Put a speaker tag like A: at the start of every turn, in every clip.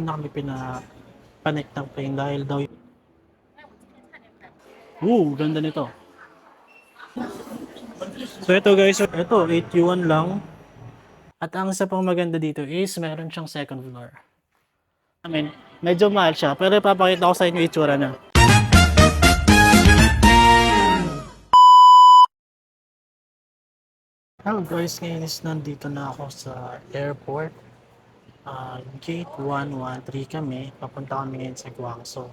A: Na kami pinapanik ng plane dahil daw ganda nito. So ito guys, ito 8 yuan lang. At ang isa pang maganda dito is meron siyang second floor. I mean, medyo mahal siya pero ipapakita ko sa inyo itsura niya. Hello guys, ngayon is nandito na ako sa airport. Gate 113 kami, papunta kami ngayon sa Guangzhou.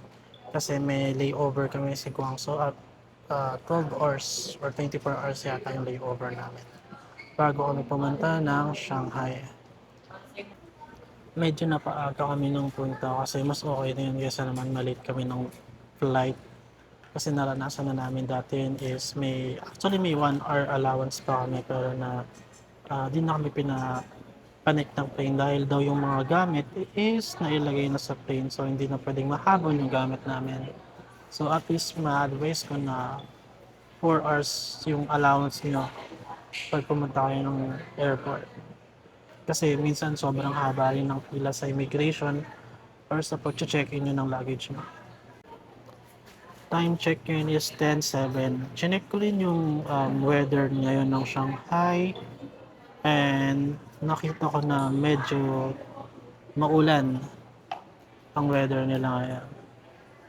A: Kasi may layover kami sa Guangzhou at 12 hours or 24 hours yata yung layover namin. Bago kami pumunta ng Shanghai. Medyo napaaga kami nung punta kasi mas okay na yun kaysa naman malate kami ng flight. Kasi naranasan na namin dati yun is may 1 hour allowance pa kami pero na di na kami pinapanik ng plane dahil daw yung mga gamit is nailagay na sa plane so hindi na pwedeng mahabol yung gamit namin. So at least ma-advise ko na 4 hours yung allowance nyo pag pumunta kayo ng airport. Kasi minsan sobrang haba rin ng pila sa immigration or sa pag-check-in nyo ng luggage nyo. Time check yun is 10:07. Chinek ko rin yung weather ngayon ng Shanghai and nakita ko na medyo maulan ang weather nila ngayon.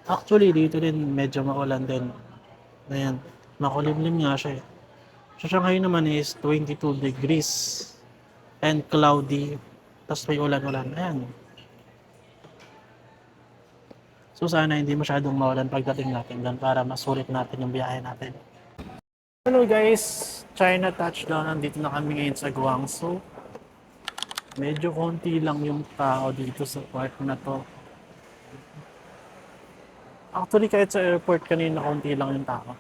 A: Actually, dito rin medyo maulan din. Ayan, makulimlim nga siya eh. Sa Shanghai naman is 22 degrees and cloudy. Tapos may ulan-ulan. Ayan. So sana hindi masyadong maulan pagdating natin doon para masulit natin yung biyahe natin. Hello guys! China touchdown. Nandito na kami ngayon sa Guangzhou. Medyo konti lang yung tao dito sa part na to. Actually kahit sa airport kanina konti lang yung tao.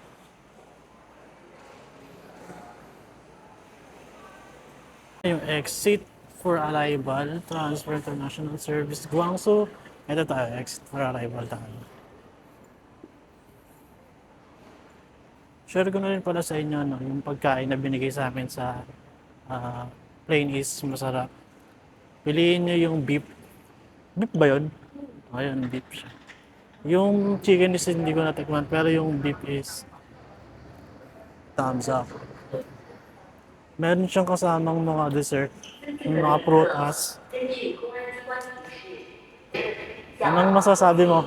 A: Yung exit for arrival, transfer international service Guangzhou. Ito tayo, exit for arrival tayo. Share ko na rin pala sa inyo no, yung pagkain na binigay sa amin sa plane is masarap. Piliin nyo yung beef. Beef ba yun? Ayun, beef siya. Yung chicken is hindi ko natikman pero yung beef is thumbs up. Meron siyang kasamang mga dessert, yung mga prutas. Anong masasabi mo?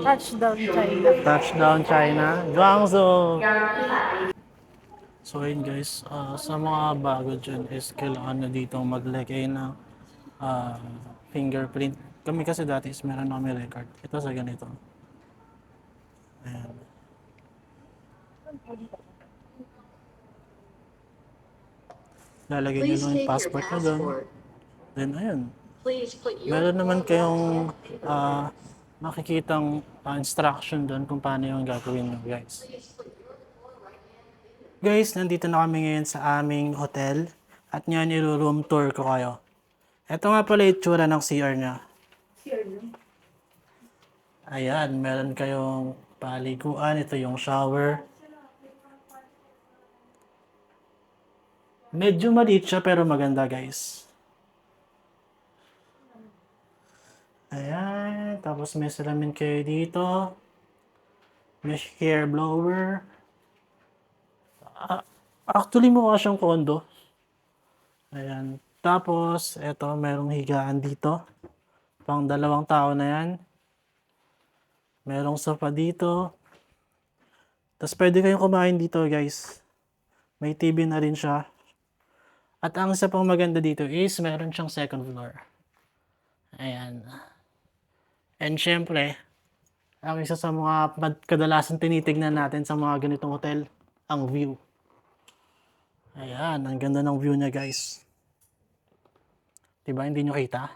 B: Touchdown China.
A: Touchdown China, Guangzhou! So ayun guys, sa mga bago dyan is kailangan na dito maglagay ng fingerprint. Kami kasi dati is meron na kami record. Ito sa ganito. Ayan. Lalagay nyo lang yung passport nyo doon. Then ayun. Meron naman kayong makikitang instruction doon kung paano yung gagawin nyo guys. Guys, nandito na kami ngayon sa aming hotel at ngayon i-room tour ko kayo. Ito nga pala yung itsura ng CR niya. Ayan, meron kayong paliguan. Ito yung shower. Medyo maliit siya pero maganda guys. Ayan, tapos may salamin kayo dito. May hair blower. Actually mukha siyang condo. Ayan. Tapos, eto, merong higaan dito. Pang 2 tao na yan. Merong sofa dito. Tapos pwede kayong kumain dito guys. May TV na rin siya. At ang isa pang maganda dito is meron siyang second floor. Ayan. And syempre, ang isa sa mga kadalasan tinitignan natin sa mga ganitong hotel, ang view. Ayan, ang ganda ng view niya guys. Diba, hindi nyo kita?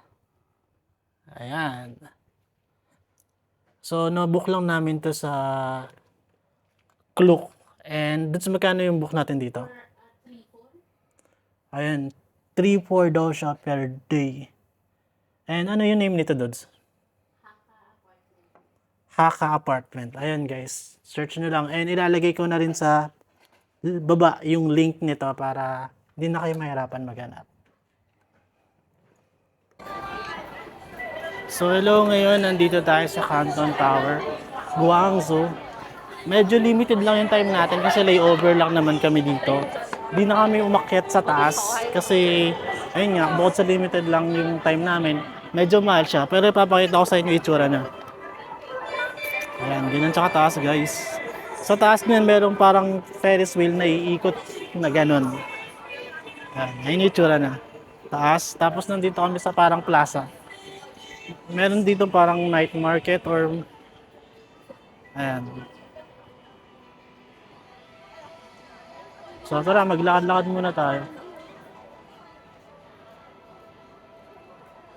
A: Ayan. So, no-book lang namin to sa Klook. And dun sa magkano yung book natin dito? Ayan, 3-4 daw siya per day. And ano yung name nito, Dods? Haka Apartment. Ayan guys, search nyo lang. And ilalagay ko na rin sa baba yung link nito para hindi na kayo mahirapan maghanap. So hello, ngayon nandito tayo sa Canton Tower, Guangzhou. Medyo limited lang yung time natin kasi layover lang naman kami dito. Di na kami umakyat sa taas kasi ayun nga, bukod sa limited lang yung time namin, medyo mahal siya. Pero ipapakita ko sa inyo yung itsura na. Ayan, ganyan siya kataas guys. Sa taas niyan merong parang Ferris wheel na iikot na ganun. Ayan, ayun yung itsura na. Taas, tapos nandito kami sa parang plaza. Meron dito parang night market or ayan. So tara, maglakad-lakad muna tayo.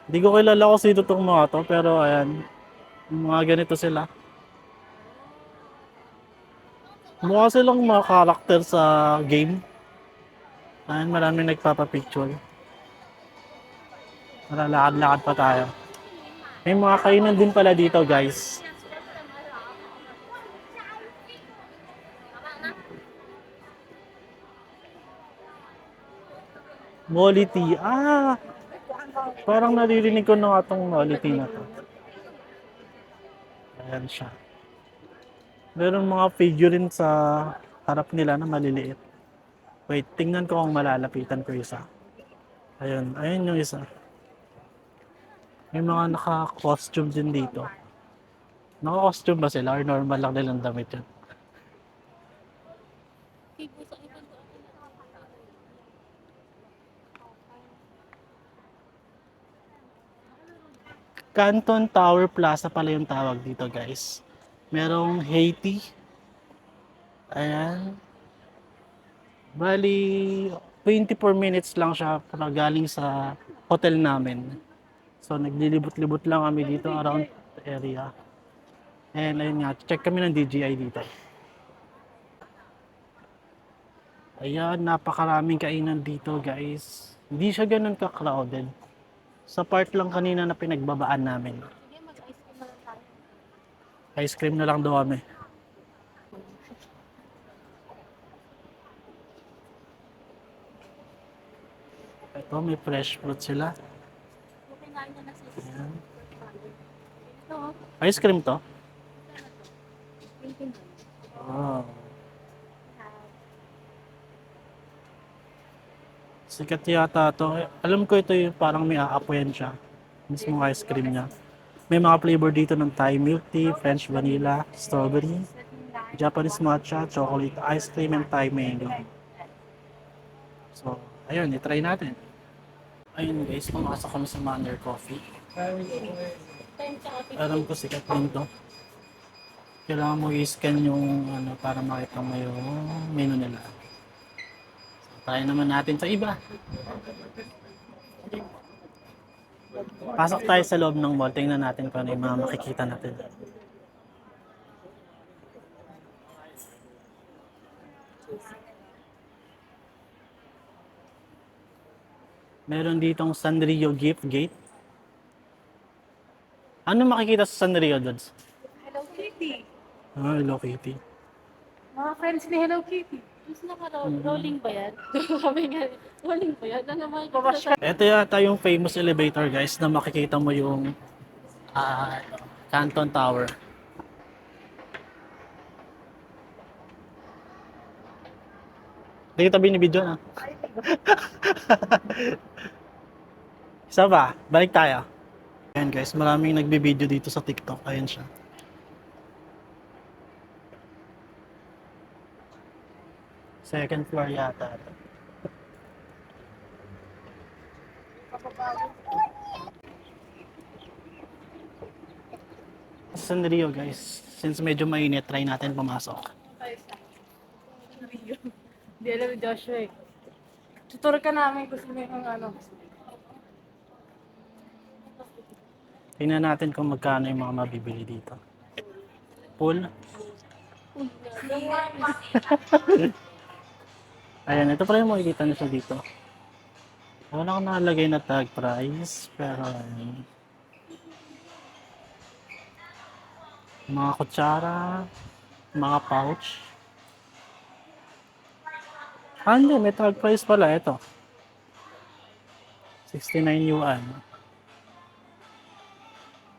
A: Hindi ko kilala kung sino tong mga to, pero ayan, mga ganito sila. Mukha silang mga karakter sa game. Ayan, maraming nagpapapicture. Tara, lakad-lakad pa tayo. May mga kainan din pala dito, guys. Molly tea. Ah, parang naririnig ko na nga tong Molly tea na to. Ayan siya. Meron mga figurine sa harap nila na maliliit. Wait, tingnan ko kung malalapitan ko isa. Ayun, ayun yung isa. May mga naka-costume din dito. Naka-costume ba sila or normal lang nilang damit yun? Canton Tower Plaza pala yung tawag dito, guys. Merong Haiti. Ayan. Bali, 24 minutes lang siya para galing sa hotel namin. So, naglilibot-libot lang kami dito around the area. And ayun nga, check kami ng DJI dito. Ayan, napakaraming kainan dito, guys. Hindi siya ganun ka-crowded. Sa part lang kanina na pinagbabaan namin. Ice cream na lang daw kami. Ito, may fresh fruit sila. Ayan. Ice cream to? Wow. Sikat yata to. Alam ko ito yung parang may aapoyan siya. Mismong ice cream niya. May mga flavor dito ng Thai milk tea, French vanilla, strawberry, Japanese matcha, chocolate ice cream, and Thai mango. So, ayun, i-try natin. Ayun guys, pumasok kami sa Manner Coffee. Alam ko sikat din to. Kailangan mo i-scan yung ano para makita mo yung menu nila. So, try naman natin sa iba. Pasok tayo sa loob ng mall. Tingnan natin kung ano yung mga makikita natin. Meron ditong Sanrio Gift Gate. Ano makikita sa Sanrio, Dods?
B: Hello Kitty.
A: Ah, Hello Kitty.
B: Mga friends ni Hello Kitty.
C: Mas naka-rolling ba yan? Sabi nga, rolling ba yan? Ano naman
A: Ito yata yung famous elevator guys na makikita mo yung ah, Canton Tower. Hindi kita binibidyo na. Isa ba? Balik tayo. Ayan guys, maraming nagbibideo dito sa TikTok. Ayan siya. Second floor yata. Sa Sanrio guys, since medyo mainit, try natin pumasok.
B: Hindi alam ni Joshua eh. Tutur ka namin kung sino yung ano.
A: Tingnan natin kung magkano yung mga mabibili dito. Pool. Ayan, ito pala yung makikita nyo siya dito. Wala akong nakalagay na tag price, pero ayan. Mga kutsara, mga pouch. Ah, hindi, may tag price pala. Ito. 69 yuan.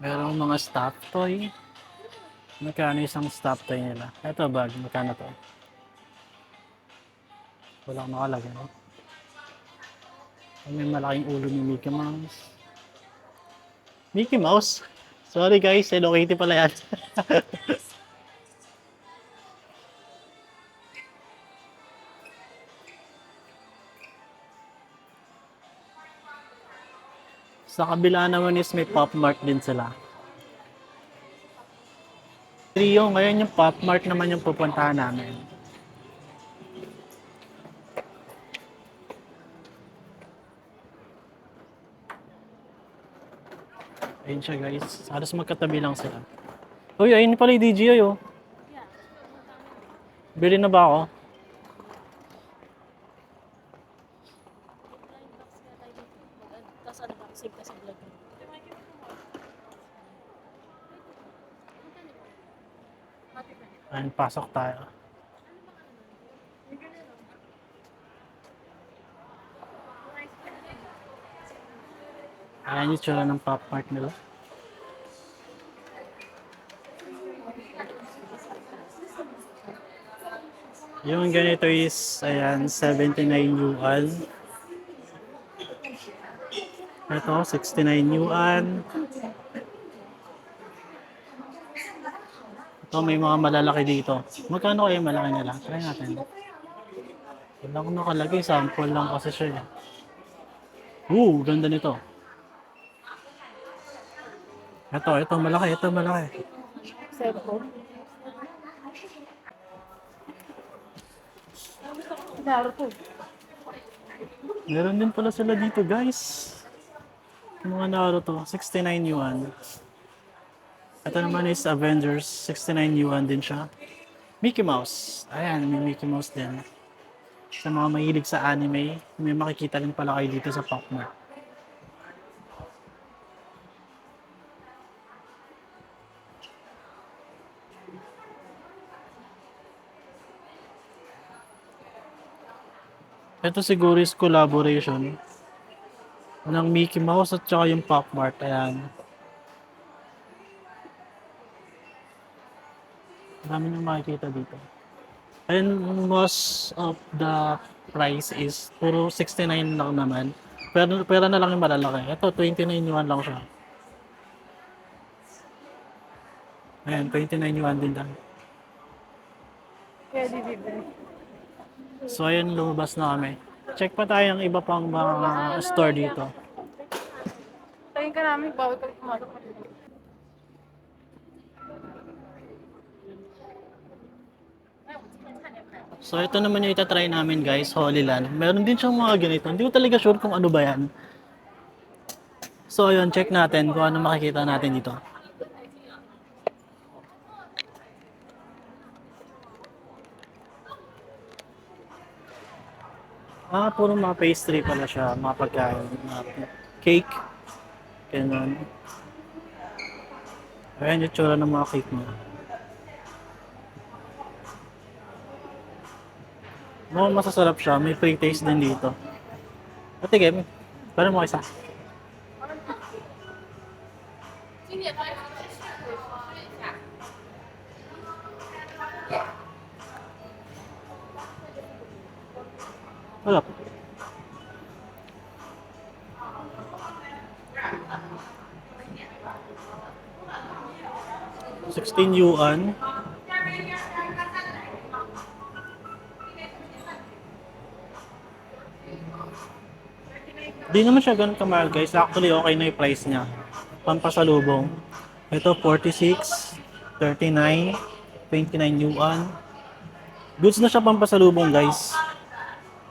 A: Merong mga stop toy. Magkano isang stop toy nila? Ito bag, magkano to? Walang nakalagay. May malaking ulo ni Mickey Mouse. Mickey Mouse? Sorry guys, Hello Kitty pala yan. Sa kabila naman is may Pop Mart din sila. Trio, ngayon yung Pop Mart naman yung pupuntahan namin. Ayun siya guys. Halos magkatabi lang sila. Uy, ayun pala yung DJI oh. Bili na ba ako?
C: Tapos ano ba, save ka sa vlog mo.
A: Ayun, pasok tayo. Ayan yung tsura ng Pop Mart nila. Yung ganito is, ayan, 79 yuan. Ito, 69 yuan. Ito, may mga malalaki dito. Magkano kaya yung malaki nila? Try natin. Wala akong nakalagay, sample lang kasi siya. Ganda nito. Ito, malaki.
B: Cellphone. Naruto.
A: Meron din pala sila dito, guys. Yung mga Naruto, 69 yuan. Ito naman is Avengers, 69 yuan din siya. Mickey Mouse. Ayan, may Mickey Mouse din. Sa mga mahilig sa anime, may makikita rin pala kayo dito sa Pop Mart. Ito siguro is collaboration ng Mickey Mouse at saka yung Pop Mart. Ayan. Dami nyo makikita dito. And most of the price is puro 69 lang naman. Pero pera na lang yung malalaki. Ito, 29 yuan lang siya. Ayan, 29 yuan din lang.
B: Kaya di bibili.
A: So ayun, lumabas na kami. Check pa tayo ng iba pang mga store dito.
B: Tayin ka namin, bawal kami pumasok.
A: So ito naman yung itatry namin guys, Holy Land. Meron din siyang mga ganito. Hindi ko talaga sure kung ano ba yan. So ayun, check natin kung ano makikita natin dito. Puro mga pastry pala siya, mga pagkain, mga cake, ganun. Ayan yung tsura ng mga cake mo. Mukhang masasarap siya, may pre-taste din dito. Ate Gem, paano mo isa? Wala po. $16 yuan. Di naman siya ganun kamahal guys. Actually, okay na yung price niya. Pampasalubong. Ito, 46, 39, 29 yuan. Goods na siya pampasalubong guys.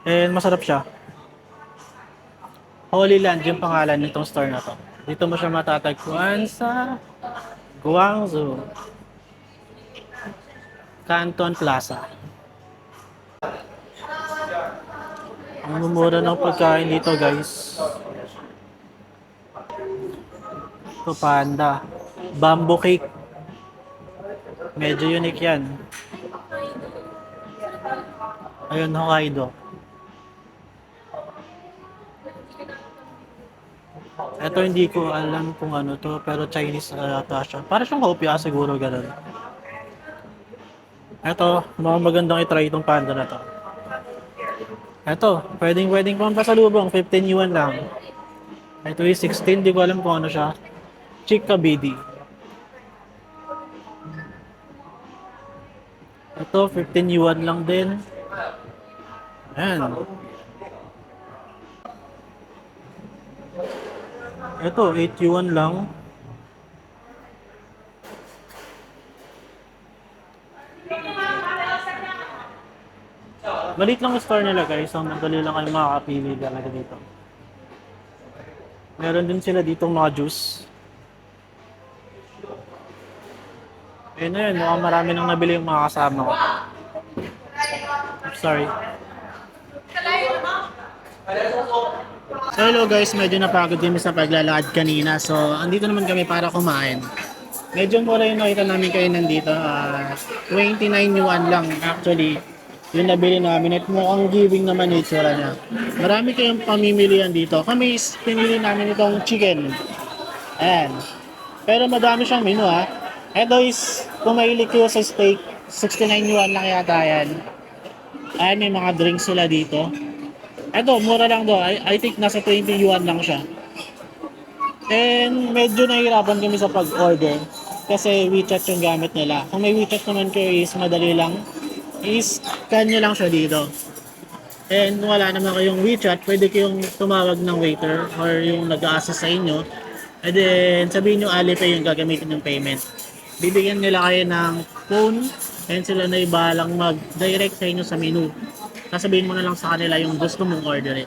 A: And masarap siya. Holy Land yung pangalan nitong store na to. Dito mo siya matatagpuan sa Guangzhou Canton Plaza. Ang mumura ng pagkain dito guys. Ito panda. Bamboo cake. Medyo unique yan. Ayun, Hokkaido. Ito hindi ko alam kung ano to, pero Chinese ata siya. Para siyang hopia siguro ganun. Ito, mukhang magandang i-try itong panda na to. Ito, pwedeng pang pasalubong, 15 yuan lang. Ito is 16, di ko alam kung ano siya. Chika BD. Ito, 15 yuan lang din. Ayan. Ito, 8 yuan lang. Maliit lang yung store nila guys, so madali lang kayo makakapili talaga dito. Meron din sila dito mga juice. Ayun na yun, mukhang marami nang nabili yung mga kasama ko. Sorry. So hello guys, medyo napagod kami sa paglalakad kanina. So andito naman kami para kumain. Medyo mura yung nakita namin kayo nandito. 29 yuan lang actually. Yung nabili namin at mukhang giving naman yung itsura niya. Marami kayong pamimilian dito. Kami pinili namin itong chicken. Ayan. Pero madami siyang menu ha. Ito is, kung mahilig kayo sa steak, 69 yuan lang yata yan. Ayan, may mga drinks sila dito. Ito, mura lang do. I think nasa 20 yuan lang siya. And medyo nahihirapan kami sa pag-order. Kasi WeChat yung gamit nila. Kung may WeChat naman kayo is madali lang. I-scan nyo lang siya dito. And wala naman kayong WeChat, pwede kayong tumawag ng waiter or yung nag-a-assist sa inyo. And then sabihin nyo Alipay yung gagamitin ng payment. Bibigyan nila kayo ng phone and sila na ibalang mag-direct sa inyo sa menu. Sasabihin mo na lang sa kanila yung gusto mong orderin.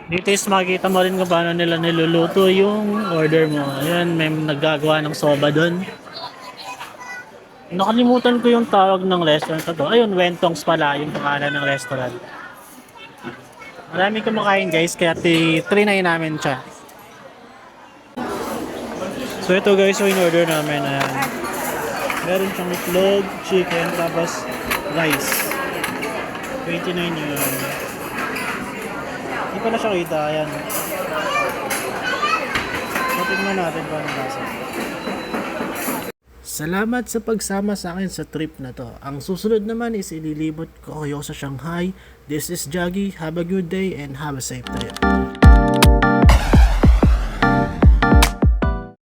A: Dito is makikita mo rin kung paano nila niluluto yung order mo. Ayan, may naggagawa ng soba doon. Nakalimutan ko yung tawag ng restaurant na to. Ayun, Wentongs pala yung pangalan ng restaurant. Marami kumakain guys, kaya trinay namin siya. So ito guys, yung in-order namin. Ayan. Meron siyang itlog, chicken, tapos rice. 29 yun. Hindi pa na siya kita, ayan. So, tignan natin kung anong lasa. Salamat sa pagsama sa akin sa trip na to. Ang susunod naman is ililibot ko kayo sa Shanghai. This is Jaggy. Have a good day and have a safe day.